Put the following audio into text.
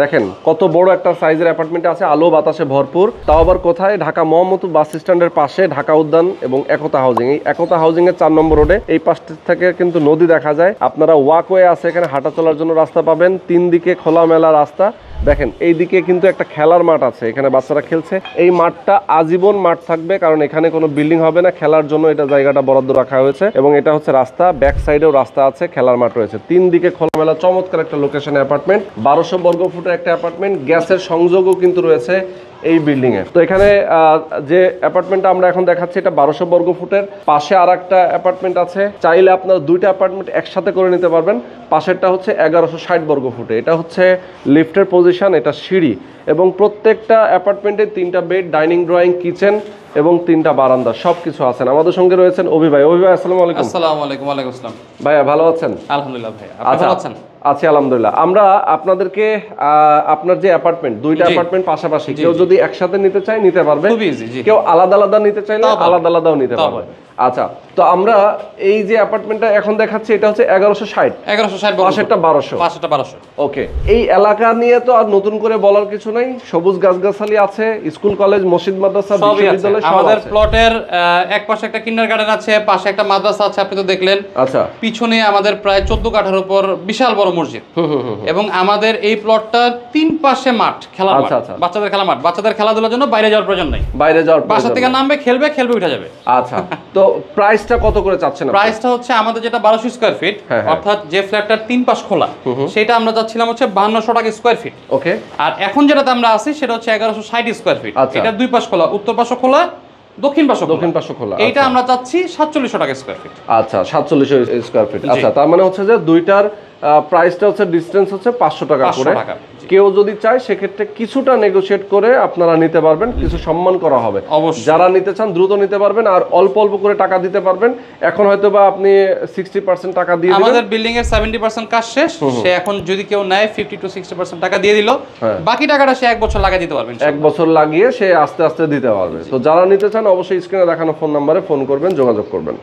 দেখেন কত বড় একটা সাইজের অ্যাপার্টমেন্ট আছে, আলো বাতাসে ভরপুর। তাও আবার কোথায়? ঢাকা মোহাম্মদপুর বাস স্ট্যান্ডের পাশে ঢাকা উদ্যান এবং একতা হাউজিং। এই একতা হাউজিং এর 4 নম্বর রোডে এই পাশ থেকে কিন্তু নদী দেখা যায়। আপনারা ওয়াকওয়ে আছে, এখানে হাঁটা চলার জন্য রাস্তা পাবেন, 3 দিকে খোলামেলা রাস্তা। দেখেন এইদিকে কিন্তু একটা খেলার মাঠ আছে, এখানে বাচ্চারা খেলছে। এই মাঠটা আজীবন মাঠ থাকবে, কারণ এখানে কোনো বিল্ডিং হবে না, খেলার জন্য এটা জায়গাটা বরাদ্দ রাখা হয়েছে। এবং এটা হচ্ছে রাস্তা, ব্যাক সাইডেও রাস্তা আছে, খেলার মাঠ রয়েছে, 3 দিকে খোলামেলা চমৎকার একটা লোকেশনে অ্যাপার্টমেন্ট। 1200 বর্গ ফুটের একটা অ্যাপার্টমেন্ট, গ্যাসের সংযোগও কিন্তু রয়েছে এই বিল্ডিং এ। তো এখানে যে অ্যাপার্টমেন্টটা আমরা এখন দেখাচ্ছি এটা 1200 বর্গ ফুটের। পাশে আর একটা অ্যাপার্টমেন্ট আছে, চাইলে আপনারা 2টা অ্যাপার্টমেন্ট একসাথে করে নিতে পারবেন। পাশেরটা হচ্ছে 1160 বর্গ ফুটে, এটা হচ্ছে লিফটের পজিশন, এটা সিঁড়ি এবং প্রত্যেকটা অ্যাপার্টমেন্টে 3টা বেড, ডাইনিং ড্রয়িং, কিচেন এবং 3টা বারান্দা সবকিছু আছেন। আমাদের সঙ্গে রয়েছেন অভি ভাই। অভি ভাই আসসালামু আলাইকুম। আসসালামু আলাইকুম। ওয়ালাইকুম আসসালাম। ভাইয়া ভালো আছেন? আলহামদুলিল্লাহ ভাই, আপনি ভালো আছেন? আছি আলহামদুলিল্লাহ। আমরা আপনাদেরকে আপনার যে অ্যাপার্টমেন্ট, 2টা অ্যাপার্টমেন্ট পাশাপাশি, কেউ যদি একসাথে নিতে চায় নিতে পারবে, খুব ইজি। জি, কেউ আলাদা আলাদা নিতে চাইলে আলাদা আলাদাও নিতে পারবে। আচ্ছা, তো আমরা এই যে অ্যাপার্টমেন্টটা এখন দেখাচ্ছি এটা হচ্ছে 1160 পাশেরটা 1200। ওকে, এই এলাকা নিয়ে তো আর নতুন করে বলার কিছু নাই, সবুজ গাছগাছালি আছে, স্কুল কলেজ মসজিদ মাদ্রাসা বিশ্ববিদ্যালয় সব আছে। আমাদের প্লটের এক পাশে একটা কিন্ডারগার্টেন আছে, পাশে একটা মাদ্রাসা আছে, আপনি তো দেখলেন। আচ্ছা, পিছনে আমাদের প্রায় 14 কাঠার উপর বিশাল বড় মসজিদ। এবং আমাদের এই প্লটটা 3 পাশে মাঠ, খেলার মাঠ, বাচ্চাদের খেলা মাঠ। বাচ্চাদের খেলাধুলার জন্য বাইরে যাওয়ার প্রয়োজন নাই, বাসা থেকে নামবে, খেলবে উঠে যাবে। আচ্ছা, তো প্রাইসটা কত করে চাচ্ছেন? প্রাইসটা হচ্ছে আমাদের যেটা 1200 স্কয়ার ফিট, অর্থাৎ যে ফ্ল্যাটটার 3 পাশ খোলা, সেটা আমরা যাচ্ছিলাম হচ্ছে 5200 টাকা স্কয়ার ফিট। ওকে, আর এখন যেটাতে আমরা আছি সেটা হচ্ছে 1160 স্কয়ার ফিট। এটা 2 পাশ খোলা, উত্তর পাশ খোলা, দক্ষিণ পাশ খোলা। এইটা আমরা চাচ্ছি 4700 টাকা স্কয়ার ফিট। আচ্ছা, 4700 স্কয়ার ফিট। আচ্ছা, তার মানে হচ্ছে যে দুইটার প্রাইসটা হচ্ছে ডিসটেন্স হচ্ছে 500 টাকা করে। কেউ যদি চায় সেক্ষেত্রে কিছুটা নেগোশিয়েট করে আপনারা নিতে পারবেন, কিছু সম্মান করা হবে। যারা নিতে চান দ্রুত নিতে পারবেন, আর অল্প অল্প করে টাকা দিতে পারবেন। এখন হয়তো বা আপনি 60% টাকা দিয়ে দিলেন, আমাদের বিল্ডিং এর 70% কাজ শেষ, সে এখন যদি কেউ নেয় 50 to 60% টাকা দিয়ে দিল, বাকি টাকাটা সে 1 বছর লাগিয়ে দিতে পারবেন। 1 বছর লাগিয়ে সে আস্তে আস্তে দিতে পারবে। তো যারা নিতে চান অবশ্যই স্ক্রিনে দেখানো ফোন নম্বরে ফোন করবেন, যোগাযোগ করবেন।